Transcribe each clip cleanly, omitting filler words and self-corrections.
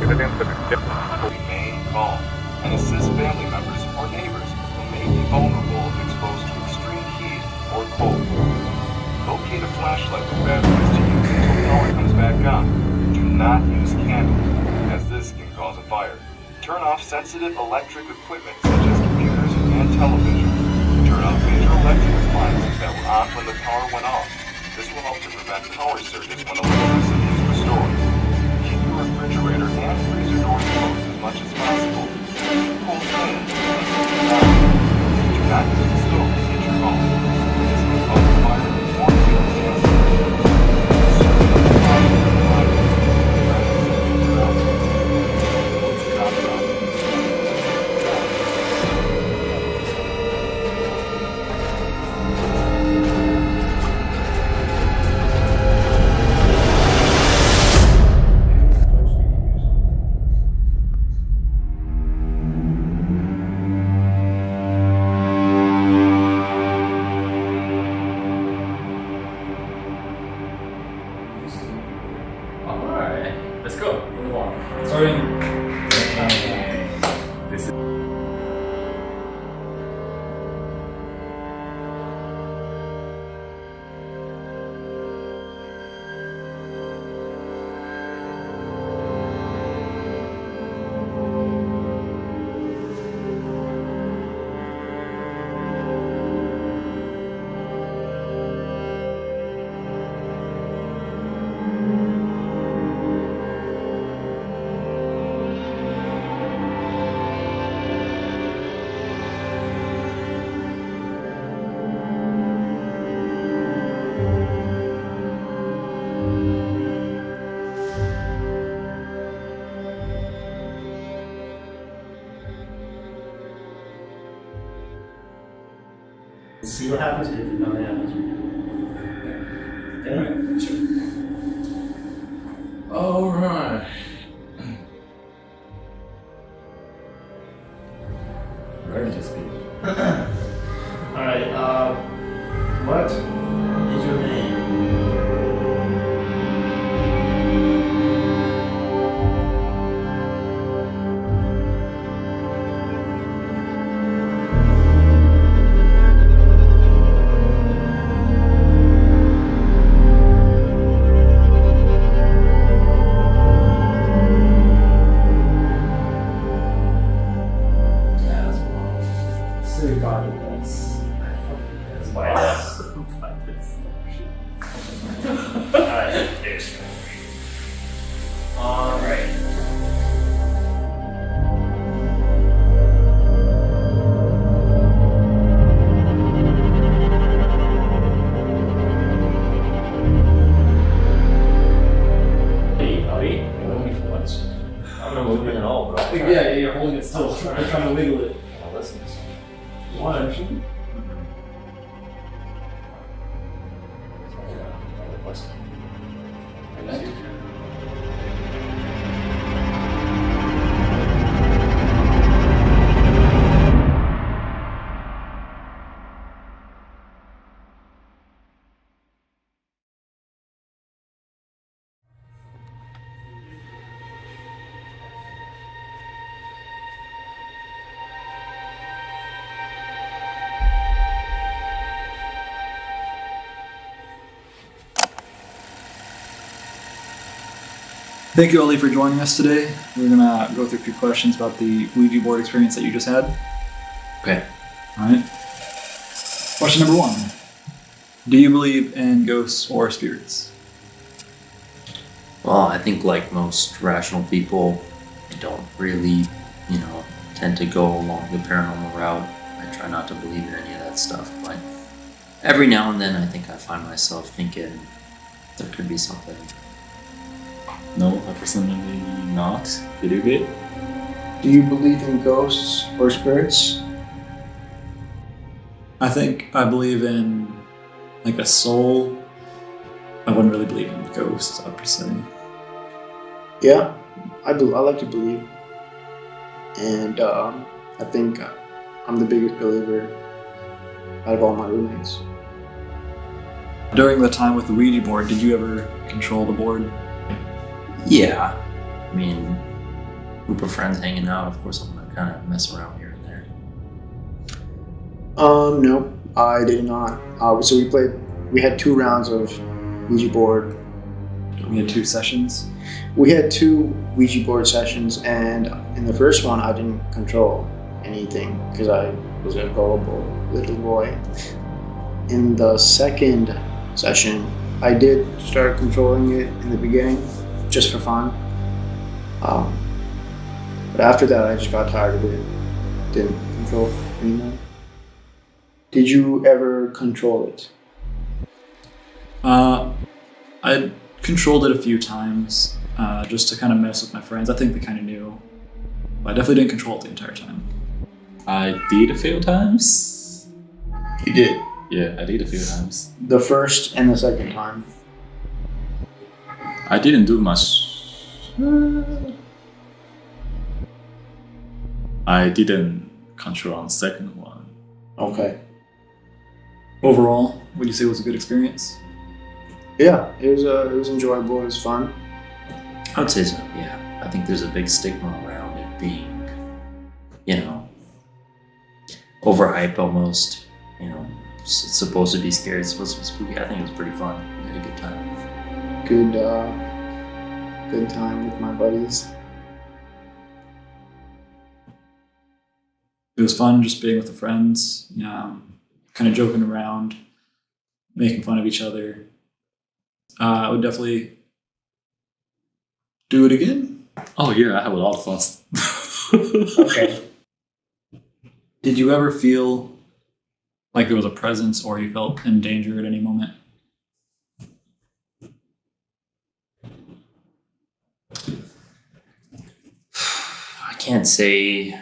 Remain calm and assist family members or neighbors who may be vulnerable if exposed to extreme heat or cold. Locate a flashlight or batteries to use until power comes back on. Do not use candles, as this can cause a fire. Turn off sensitive electric equipment such as computers and television. Turn off major electric appliances that were on when the power went off. This will help to prevent power surges when electricity is restored. Keep your refrigerator and freezer doors closed as much as possible. Keep cold things and do not use the stove to heat your home. This can cause fire or fuel cancer. Let's go. Move on. Starting. This is. See what happens if nothing happens. Alright, sure. Alright. Ready to speak. Alright, what is your name? Yeah, you're holding it still. I'm trying to wiggle it. Oh, listen. One. Thank you, Ollie, for joining us today. We're gonna go through a few questions about the Ouija board experience that you just had. Okay. All right. Question number 1. Do you believe in ghosts or spirits? Well, I think like most rational people, I don't really, tend to go along the paranormal route. I try not to believe in any of that stuff, but every now and then I think I find myself thinking there could be something. No, I personally not. Did you get? Do you believe in ghosts or spirits? I think I believe in like a soul. I wouldn't really believe in ghosts, per se. Yeah, I like to believe. And I think I'm the biggest believer out of all my roommates. During the time with the Ouija board, did you ever control the board? Yeah, I mean, group of friends hanging out, of course I'm gonna kind of mess around here and there. No, I did not. So we had 2 rounds of Ouija board. We had 2 sessions. We had 2 Ouija board sessions, and in the first one, I didn't control anything because I was a gullible little boy. In the second session, I did start controlling it in the beginning, just for fun. But after that, I just got tired of it. Didn't control anymore. Did you ever control it? I controlled it a few times, just to kind of mess with my friends. I think they kind of knew. But I definitely didn't control it the entire time. I did a few times. You did. Yeah, I did a few times. The first and the second time. I didn't do much. I didn't control on the second one. Okay. Overall, would you say it was a good experience? Yeah, it was enjoyable. It was fun. I would say so, yeah. I think there's a big stigma around it being, overhyped almost. It's supposed to be scary, it's supposed to be spooky. I think it was pretty fun. We had a good time. Good time with my buddies. It was fun just being with the friends, kind of joking around, making fun of each other. I would definitely do it again. Oh yeah, I have a lot of fun. Okay. Did you ever feel like there was a presence or you felt in danger at any moment? I can't say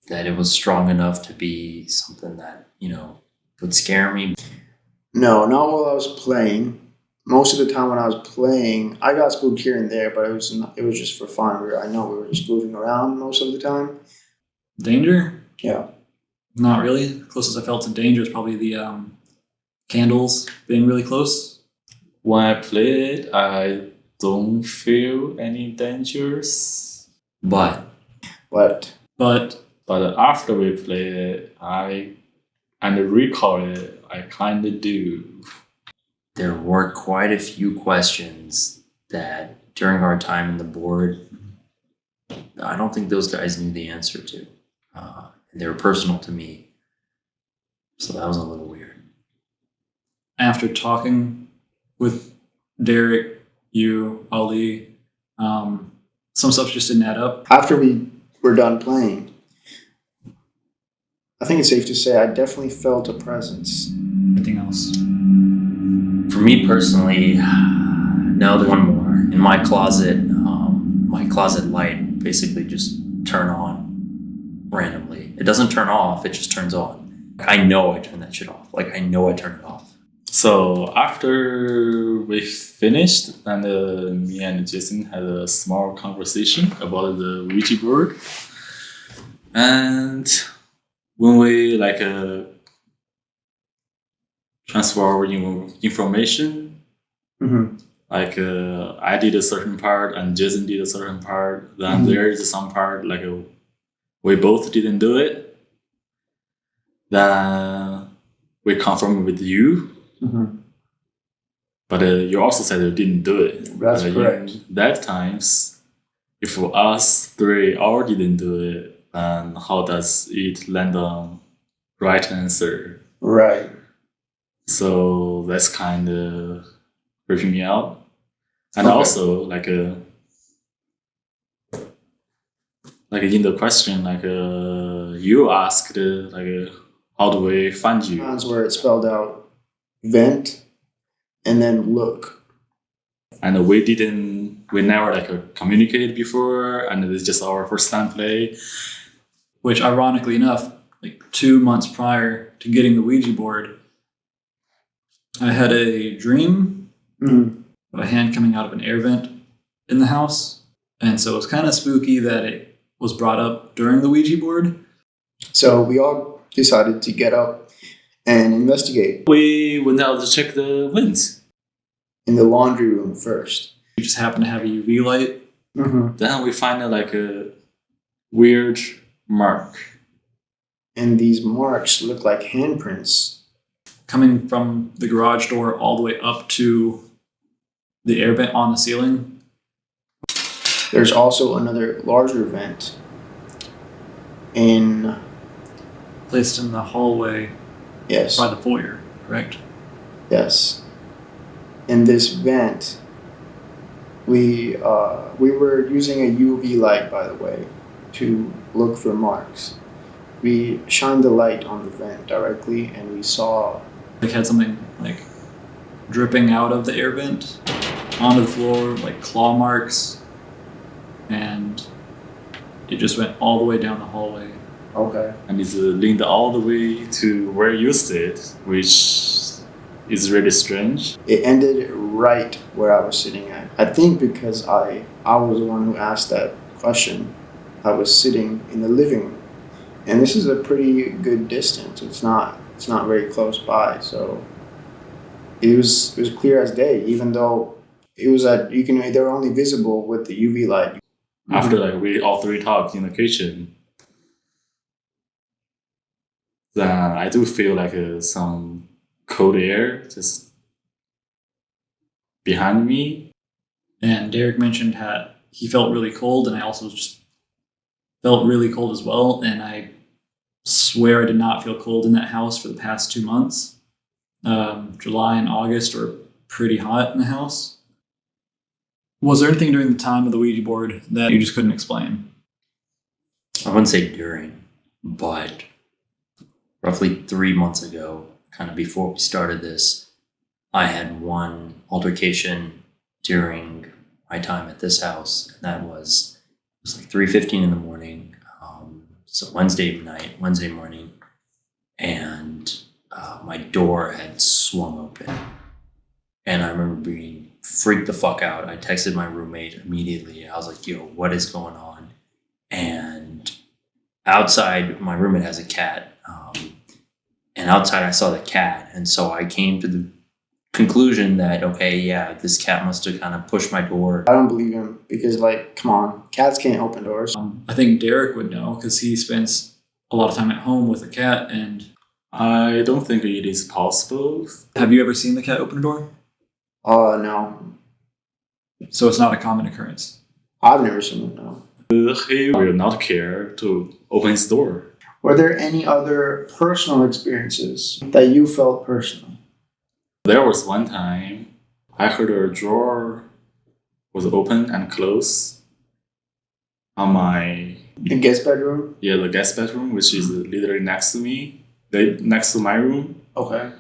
that it was strong enough to be something that, would scare me. No, not while I was playing. Most of the time when I was playing, I got spooked here and there, but it was just for fun. I know we were just moving around most of the time. Danger? Yeah. Not really. The closest I felt to danger is probably the candles being really close. When I played, I don't feel any dangers. But after we played it, and recall it, I kind of do. there were quite a few questions that during our time in the board, I don't think those guys knew the answer to. They were personal to me. So that was a little weird. After talking with Derek, you, Ali, some stuff just didn't add up. After we were done playing, I think it's safe to say I definitely felt a presence. Anything else? For me personally, no, there's one more. In my closet light basically just turned on randomly. It doesn't turn off, it just turns on. I know I turned that shit off. I know I turned it off. So after we finished, and me and Jason had a small conversation about the Ouija board. And when we transfer our information, Mm-hmm. I did a certain part and Jason did a certain part. Then there is some part we both didn't do it. Then we confirmed with you. Mm-hmm. But you also said you didn't do it. That's correct. In that times, if us three all didn't do it, then how does it land on right answer? Right. So that's kind of freaking me out. And Okay. also, in the question, you asked, how do we find you? That's where it spelled out vent and then look. And we never communicated before, and it's just our first time play. Which, ironically enough, 2 months prior to getting the Ouija board, I had a dream of a hand coming out of an air vent in the house. And so it was kind of spooky that it was brought up during the Ouija board. So we all decided to get up and investigate We went out to check the vents. in the laundry room first. We just happened to have a UV light. Mm-hmm. Then we find weird mark. And these marks look like handprints. Coming from the garage door all the way up to the air vent on the ceiling. There's also another larger vent Placed in the hallway yes, by the foyer, correct? yes. In this vent, we were using a UV light, by the way, to look for marks. We shined the light on the vent directly, and we saw Like had something like dripping out of the air vent onto the floor, like claw marks, and it just went all the way down the hallway. okay. And it's linked all the way to where you sit, which is really strange. It ended right where I was sitting at. I think because I was the one who asked that question. I was sitting in the living room, and this is a pretty good distance. It's not very close by, so it was clear as day. Even though it was they're only visible with the UV light. After like we all three talked in the kitchen, then I do feel like some cold air just behind me. And Derek mentioned he felt really cold, and I also just felt really cold as well. And I swear I did not feel cold in that house for the past 2 months. July and August were pretty hot in the house. Was there anything during the time of the Ouija board that you just couldn't explain? I wouldn't say during, but roughly 3 months ago, kind of before we started this, I had one altercation during my time at this house, and it was like 3:15 in the morning. So Wednesday morning, and my door had swung open, and I remember being freaked the fuck out. I texted my roommate immediately. I was like, "Yo, what is going on?" And outside, my roommate has a cat, and outside I saw the cat, and so I came to the conclusion that, okay, yeah, this cat must have kind of pushed my door. I don't believe him because, like, come on, cats can't open doors. I think Derek would know because he spends a lot of time at home with a cat. And I don't think it is possible. have you ever seen the cat open a door? No, So it's not a common occurrence. I've never seen it. No. He will not care to open his door. Were there any other personal experiences that you felt personal? There was one time I heard a drawer was open and closed on The guest bedroom? the guest bedroom, which is literally next to me, next to my room. Okay.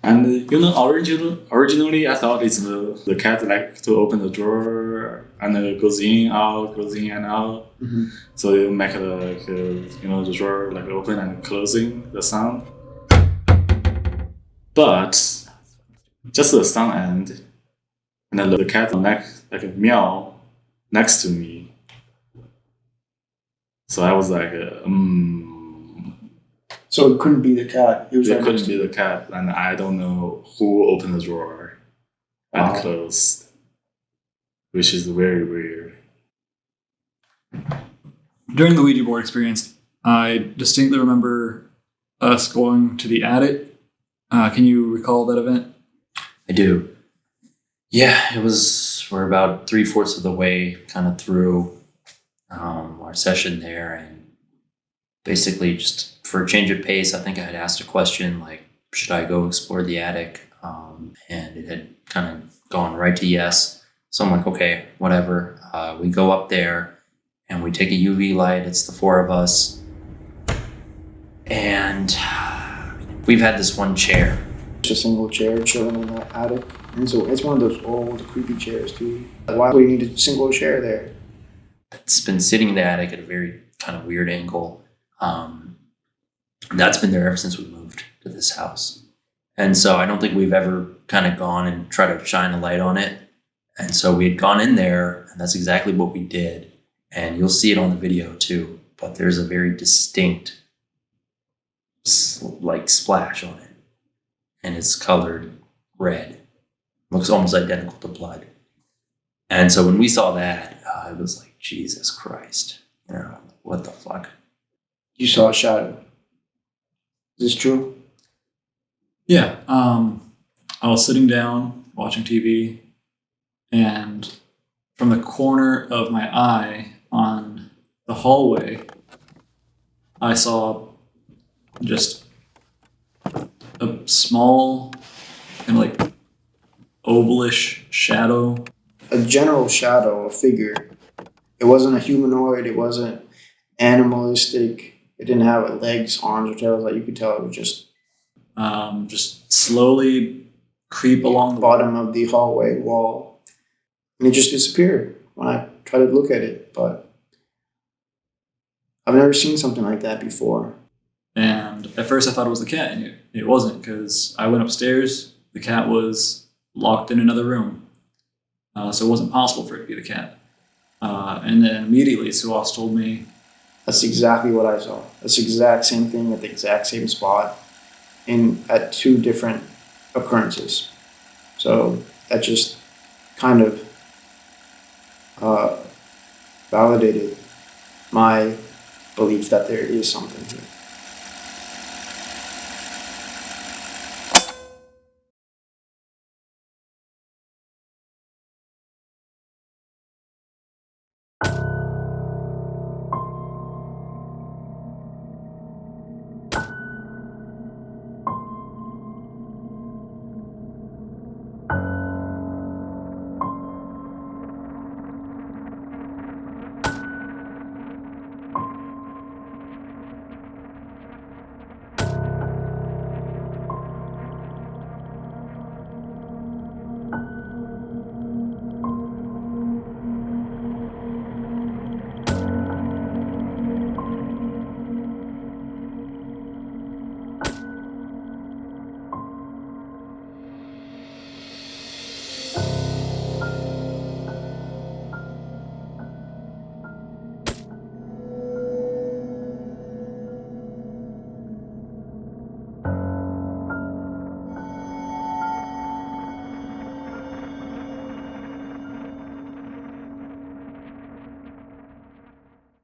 And originally I thought it's the cat like to open the drawer and goes in and out. Mm-hmm. So you make the drawer like open and closing the sound. But just the sound end, and then the cat like a meow next to me. So I was like, So it couldn't be the cat. It was it right couldn't next be to the cat, and I don't know who opened the drawer and Wow. closed, which is very weird. During the Ouija board experience, I distinctly remember us going to the attic. Can you recall that event? I do. Yeah, we're about 3/4 of the way kind of through our session there, and basically just for a change of pace, I think I had asked a question like, should I go explore the attic? And it had kind of gone right to yes. So I'm like, okay, whatever. We go up there and we take a UV light. It's the four of us. And we've had this one chair. just a single chair chilling in that attic. And so it's one of those old, creepy chairs, too. Why would you need a single chair there? It's been sitting in the attic at a very kind of weird angle. That's been there ever since we moved to this house. And so I don't think we've ever kind of gone and tried to shine a light on it. And so we had gone in there, and that's exactly what we did. And you'll see it on the video too. But there's a very distinct like splash on it. And it's colored red. Looks almost identical to blood. And so when we saw that, it was like, Jesus Christ. You know, what the fuck? You saw a shadow. Is this true? Yeah. I was sitting down watching TV, and from the corner of my eye on the hallway, I saw just a small, kind of like ovalish shadow. A general shadow, a figure. It wasn't a humanoid. It wasn't animalistic. It didn't have legs, arms, or tails. Like you could tell, it was Just slowly creep along the bottom of the hallway wall, and it just disappeared when I tried to look at it. But I've never seen something like that before. And at first I thought it was the cat, and it wasn't, because I went upstairs. The cat was locked in another room, so it wasn't possible for it to be the cat. And then immediately Suas told me, That's exactly what I saw. That's the exact same thing at the exact same spot, at 2 different occurrences. So that just kind of validated my belief that there is something here.